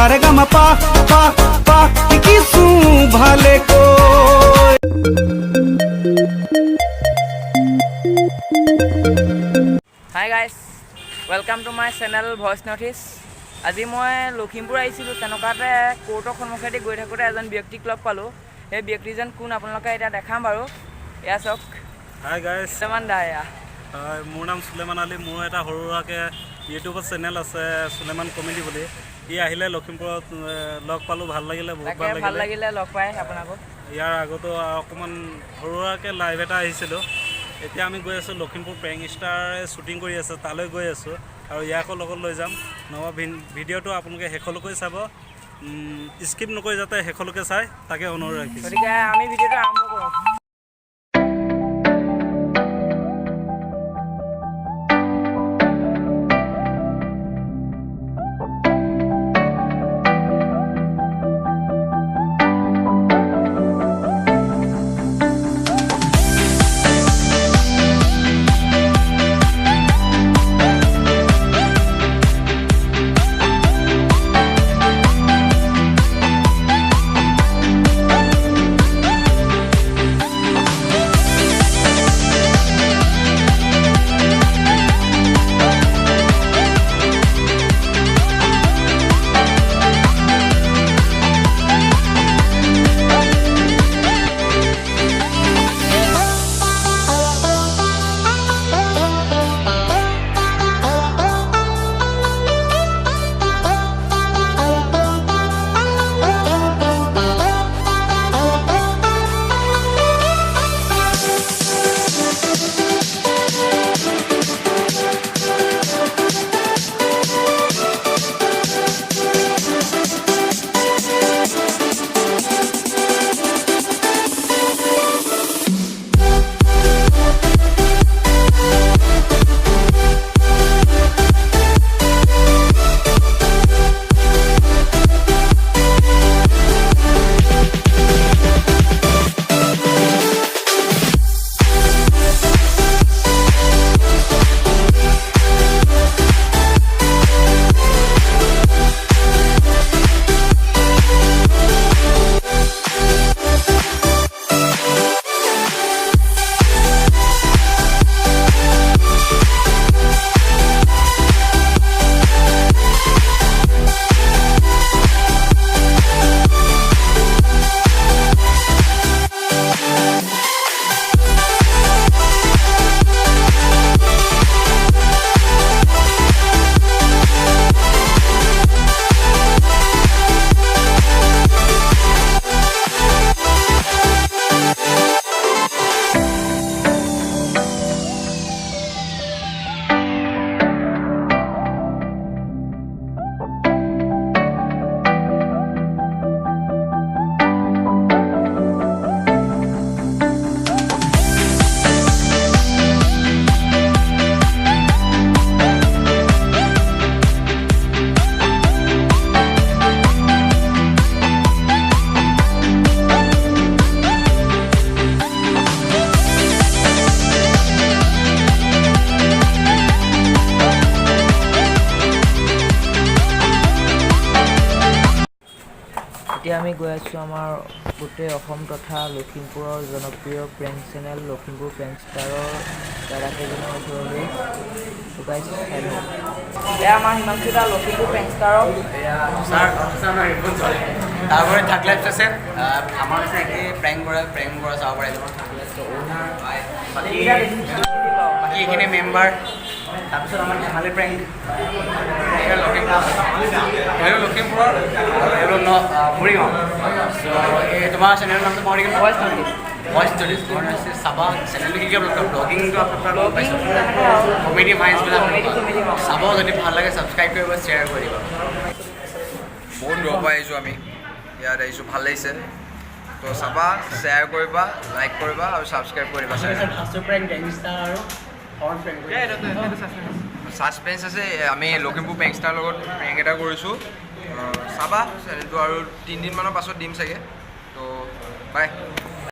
सारे गमा पा पा पा किसू भाले को। Hi guys, welcome to my channel voice notice. আজি মই লখিমপুৰ আহিছিলোঁ। তেনেকুৱাতে কোৰ্টৰ সন্মুখেদি গৈ থাকোঁতে এজন ব্যক্তিক লগ পালোঁ। সেই ব্যক্তিজন কোন আপোনালোকে এতিয়া দেখাম বাৰু। এয়া চাওক। হাই গাইছ, সুলেমান দা। মোৰ নাম সুলেমান আলী। মোৰ এটা সৰু সুৰাকৈ ইউটিউবত চেনেল আছে সুলেমান কমেডি বুলি। ই আহিলে লখিমপুৰত লগ পালোঁ, ভাল লাগিলে, বহুত ভাল লাগিলে লগ পাই আপোনাকো। ইয়াৰ আগতো অকণমান সৰু সুৰাকৈ লাইভ এটা আহিছিলোঁ। এতিয়া আমি গৈ আছোঁ লখিমপুৰ প্ৰেংক ষ্টাৰে শ্বুটিং কৰি আছে, তালৈ গৈ আছোঁ আৰু ইয়াকো লগত লৈ যাম। নহ'বা ভিডিঅ'টো আপোনালোকে শেষলৈকে চাব, স্কিপ নকৰি যাতে শেষলৈকে চাই, তাকে অনুৰোধ ৰাখিছোঁ। গতিকে আমি ভিডিঅ'টো আৰম্ভ কৰোঁ। এতিয়া আমি গৈ আছোঁ আমাৰ গোটেই অসম তথা লখিমপুৰৰ জনপ্ৰিয় প্ৰেংক চেনেল লখিমপুৰ প্ৰেংক ষ্টাৰৰ দাদাকেইজনৰ ওচৰলৈ। এয়া আমাৰ হিমাংশু দা লখিমপুৰ প্ৰেংক ষ্টাৰৰ। তাৰপৰে থাকলে আছে আমাৰ কাছে একে প্ৰ্যাঙ্ক কৰা চাব পাৰিব। বাকী এইখিনি মেম্বাৰ, তাৰপিছত আমাৰ ধেমালি প্ৰেংক, লখিমপুৰৰ আৰু মৰিগাঁও। চ' তোমাৰ চেনেলৰ নামটো পাহৰি গ'লো। ভয়েস নটিছ চাবা। চেনেলটো কি ব্লগিংটো আপোনালোকে পাইছোঁ, কমেডি মাইণ্ডছবিলাক চাব। যদি ভাল লাগে ছাবস্ক্ৰাইব কৰিব, শ্বেয়াৰ কৰিব। বহুত দূৰৰ পৰা আহিছোঁ আমি, ইয়াত আহিছোঁ, ভাল লাগিছে। তো চাবা, শ্বেয়াৰ কৰিবা, লাইক কৰিবা আৰু ছাবস্ক্ৰাইব কৰিবা। ছাছপেন্স আছে। আমি লখিমপুৰ প্ৰেংক ষ্টাৰৰ লগত প্ৰেংক এটা কৰিছোঁ, চাবা চেনেলটো। আৰু 3 দিনমানৰ পাছত দিম চাগে। তো বাই।